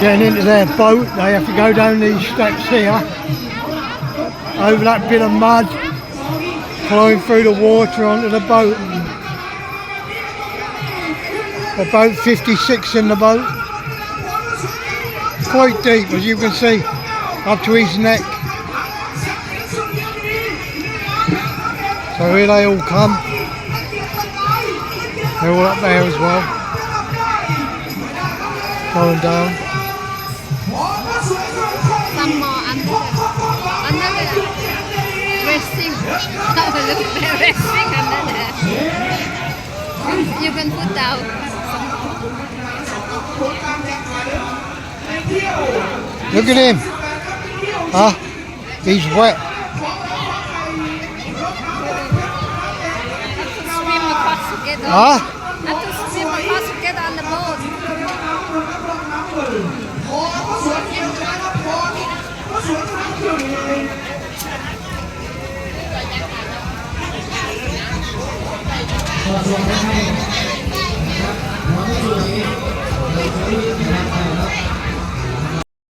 Getting into their boat, they have to go down these steps here, over that bit of mud, flowing through the water onto the boat. About 56 in the boat. Quite deep, as you can see, up to his neck. So here they all come. They're all up there as well. Going down. Some more under the resting. Look, they're resting under there. You can put down. Look at him. Huh? He's wet. Swim across together. Huh? Have to swim across together on the boat.